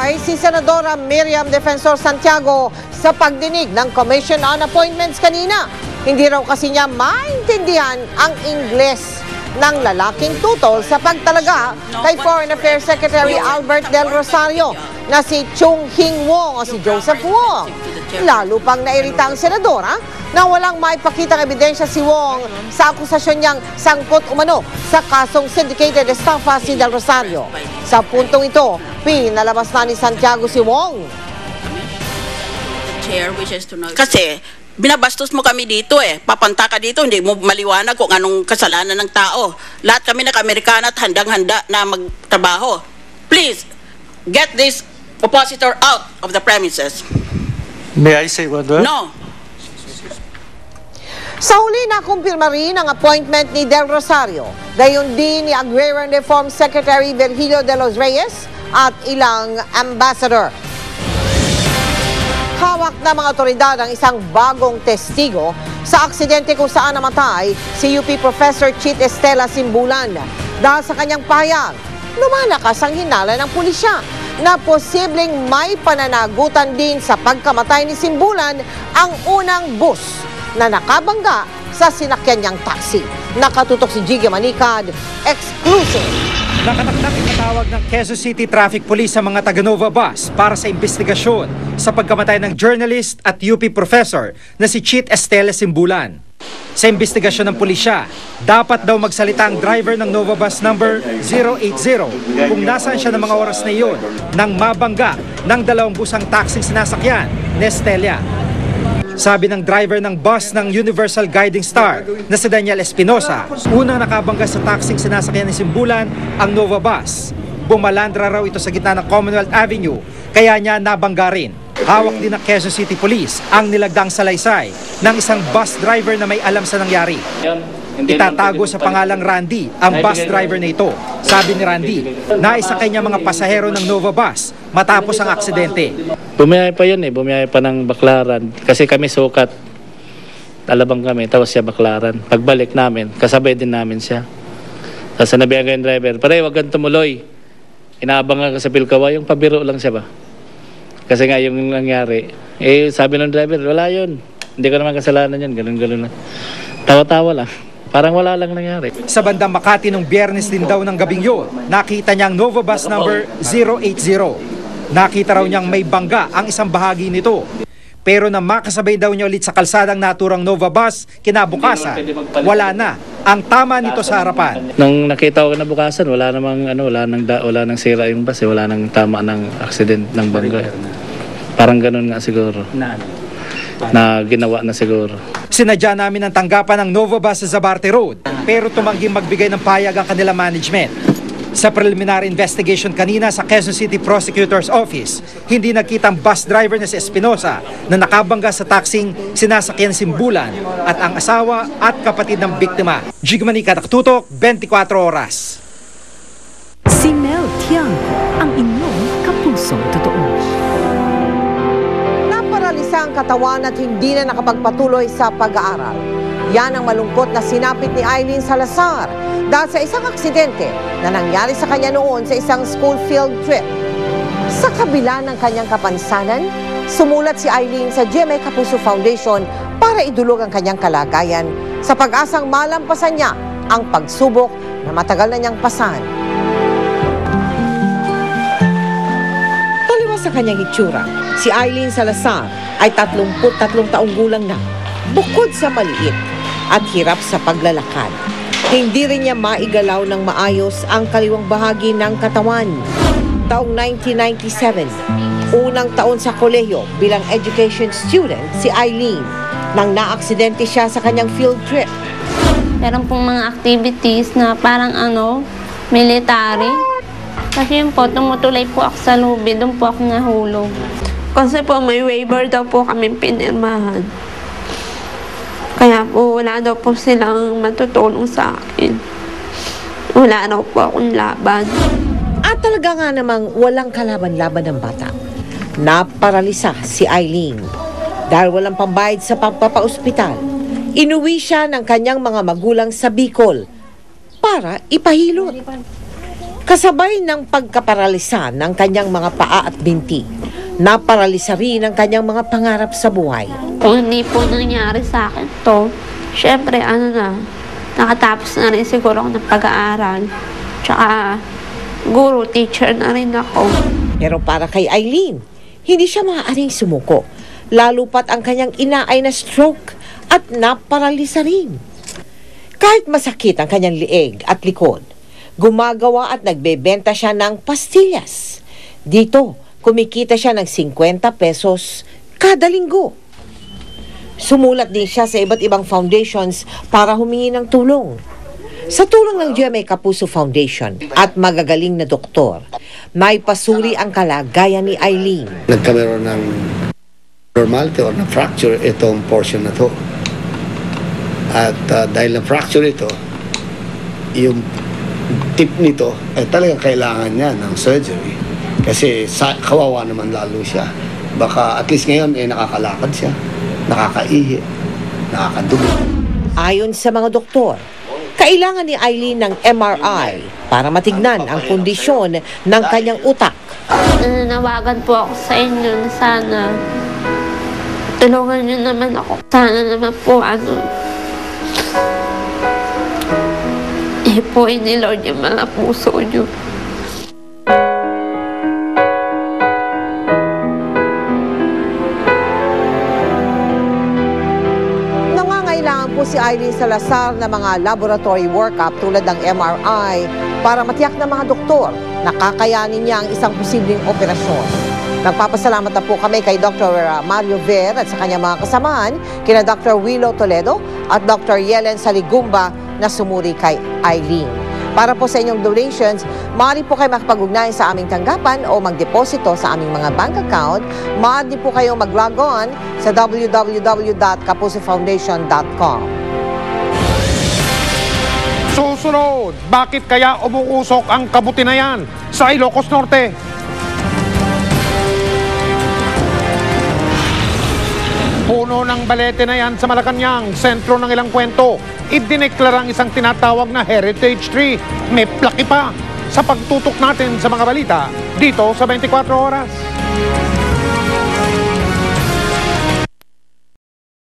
nagbungay si Senadora Miriam Defensor Santiago sa pagdinig ng Commission on Appointments kanina. Hindi raw kasi niya maintindihan ang Ingles ng lalaking tutol sa pagtalaga kay Foreign Affairs Secretary Albert Del Rosario na si Chung Hing Wong o si Joseph Wong. Lalo pang nairita ang senadora na walang maipakitang ebidensya si Wong sa akusasyon niyang sangkot umano sa kasong syndicated estafa si Del Rosario. Sa puntong ito, pinalabas na ni Santiago si Wong. Kasi binabastos mo kami dito Papanta ka dito, hindi mo maliwanag kung anong kasalanan ng tao. Lahat kami naka-Amerikana at handang-handa na magtrabaho. Please, get this oppositor out of the premises. May I say one word? No. Sa huli na kumpirma rin ang appointment ni Del Rosario, gayon din ni Agrarian Reform Secretary Virgilio de los Reyes at ilang ambassador. Hawak na mga otoridad ang isang bagong testigo sa aksidente kung saan namatay si UP Professor Chit Estela Simbulan. Dahil sa kanyang pahayag, lumalakas ang hinala ng pulisya na posibleng may pananagutan din sa pagkamatay ni Simbulan ang unang bus na nakabangga sa sinakyan niyang taxi. Nakatutok si Jiggy Manicad, exclusive. Nakatakdak itatawag ng Quezon City Traffic Police sa mga taga-Nova Bus para sa investigasyon sa pagkamatay ng journalist at UP professor na si Chit Estela Simbulan. Sa investigasyon ng pulisya, dapat daw magsalita ang driver ng Nova Bus number 080 kung nasaan siya ng mga oras na iyon nang mabangga ng dalawang busang taxing sinasakyan ni Estela. Sabi ng driver ng bus ng Universal Guiding Star na si Daniel Espinosa, unang nakabangga sa taxing sinasakyan ni Simbulan ang Nova Bus. Bumalandra raw ito sa gitna ng Commonwealth Avenue, kaya niya nabangga rin. Hawak din ng Quezon City Police ang nilagdang salaysay ng isang bus driver na may alam sa nangyari. Itatago sa pangalang Randy ang bus driver na ito. Sabi ni Randy, naisakay niya mga pasahero ng Nova Bus matapos ang aksidente. Bumiyahe pa yun bumiyahe pa ng Baclaran. Kasi kami sukat, alabang kami, tapos siya Baclaran. Pagbalik namin, kasabay din namin siya. Tapos sinabihan ko yung driver, pare, wag kang tumuloy. Inaabangan ka sa Pilkawa, yung pabiro lang siya ba? Kasi nga yung nangyari, sabi ng driver, wala yun. Hindi ko naman kasalanan yun, ganun-ganun lang. Tawa-tawa lang. Parang wala lang nangyari. Sa bandang Makati nung Biyernes din daw ng gabing yun, nakita niyang Nova Bus number 080. Nakita raw niyang may bangga ang isang bahagi nito. Pero na makasabay daw niya ulit sa kalsadang naturang Nova Bus, kinabukasan, wala na ang tama nito sa harapan. Nung nakita ko kinabukasan, wala nang sira yung bus, wala nang tama ng accident ng bangga. Parang ganun nga siguro. Na ginawa na siguro. Sinadya namin ang tanggapan ng Nova Bus sa Zabarte Road, pero tumangging magbigay ng payag ang kanila management. Sa preliminary investigation kanina sa Quezon City Prosecutor's Office, hindi nakitang bus driver na si Espinosa na nakabangga sa taxing sinasakyan Simbulan at ang asawa at kapatid ng biktima. Jiggy Manicad, Tutok, 24 oras. Si Mel Tiangco, ang inyong kapusong totoo. Naparalisa ang katawan at hindi na nakapagpatuloy sa pag-aaral. Yan ang malungkot na sinapit ni Eileen Salazar dahil sa isang aksidente na nangyari sa kanya noon sa isang school field trip. Sa kabila ng kanyang kapansanan, sumulat si Eileen sa GMA Kapuso Foundation para idulog ang kanyang kalagayan sa pag-asang malampasan niya ang pagsubok na matagal na niyang pasan. Taliwas sa kanyang itsura, si Eileen Salazar ay 33 taong gulang na, bukod sa maliit at hirap sa paglalakad. Hindi rin niya maigalaw ng maayos ang kaliwang bahagi ng katawan. Taong 1997, unang taon sa kolehiyo bilang education student si Eileen nang naaksidente siya sa kanyang field trip. Meron pong mga activities na parang military. Kasi yun po, tumutulay po ako sa lubi, doon po ako nahulog. Kasi po may waiver daw po kami pinirmahan. Kaya po wala daw po silang matutulong sa akin. Wala daw po akong laban. At talaga nga namang walang kalaban-laban ng bata. Naparalisa si Eileen. Dahil walang pambayad sa pagpapaospital, inuwi siya ng kanyang mga magulang sa Bicol para ipahilot. Kasabay ng pagkaparalisa ng kanyang mga paa at binti, naparalisa rin ang kanyang mga pangarap sa buhay. Kung hindi po nangyari sa akin to, syempre nakatapos na rin siguro ako ng pag-aaral. Tsaka guru, teacher na rin ako. Pero para kay Eileen, hindi siya maaaring sumuko, lalo pat ang kanyang ina ay na-stroke at naparalisa rin. Kahit masakit ang kanyang lieg at likod, gumagawa at nagbebenta siya ng pastillas. Dito, kumikita siya ng 50 pesos kada linggo. Sumulat din siya sa iba't ibang foundations para humingi ng tulong. Sa tulong ng GMA Kapuso Foundation at magagaling na doktor, may pasuri ang kalagayan ni Eileen. Nagkameron ng normality or na-fracture itong portion na to. At dahil na-fracture ito, yung tip nito ay talagang kailangan niya ng surgery. Kasi kawawa naman lalo siya. Baka at least ngayon nakakalakad siya, nakakaihi, nakakadugo. Ayon sa mga doktor, kailangan ni Eileen ng MRI para matignan ang kondisyon ng kanyang utak. Nananawagan po ako sa inyo na sana tulungan niyo naman ako. Sana naman po po ni Lord yung mga puso niyo. Nangangailangan po si Eileen Salazar ng mga laboratory workup tulad ng MRI para matiyak ng mga doktor na kakayanin niya ang isang posibleng operasyon. Nagpapasalamat na po kami kay Dr. Mario Ver at sa kanyang mga kasamahan, kina Dr. Willow Toledo at Dr. Yelen Saligumba na sumuri kay Eileen. Para po sa inyong donations, maaari po kayo makapag-ugnayan sa aming tanggapan o magdeposito sa aming mga bank account. Maaari po kayong mag-log on sa www.kapusofoundation.com. Susunod, bakit kaya umuusok ang kabuti na yan sa Ilocos Norte? Puno ng balete na yan sa Malacanang, sentro ng ilang kwento. Idineklarang isang tinatawag na heritage tree. May plaki pa sa pagtutok natin sa mga balita dito sa 24 Oras.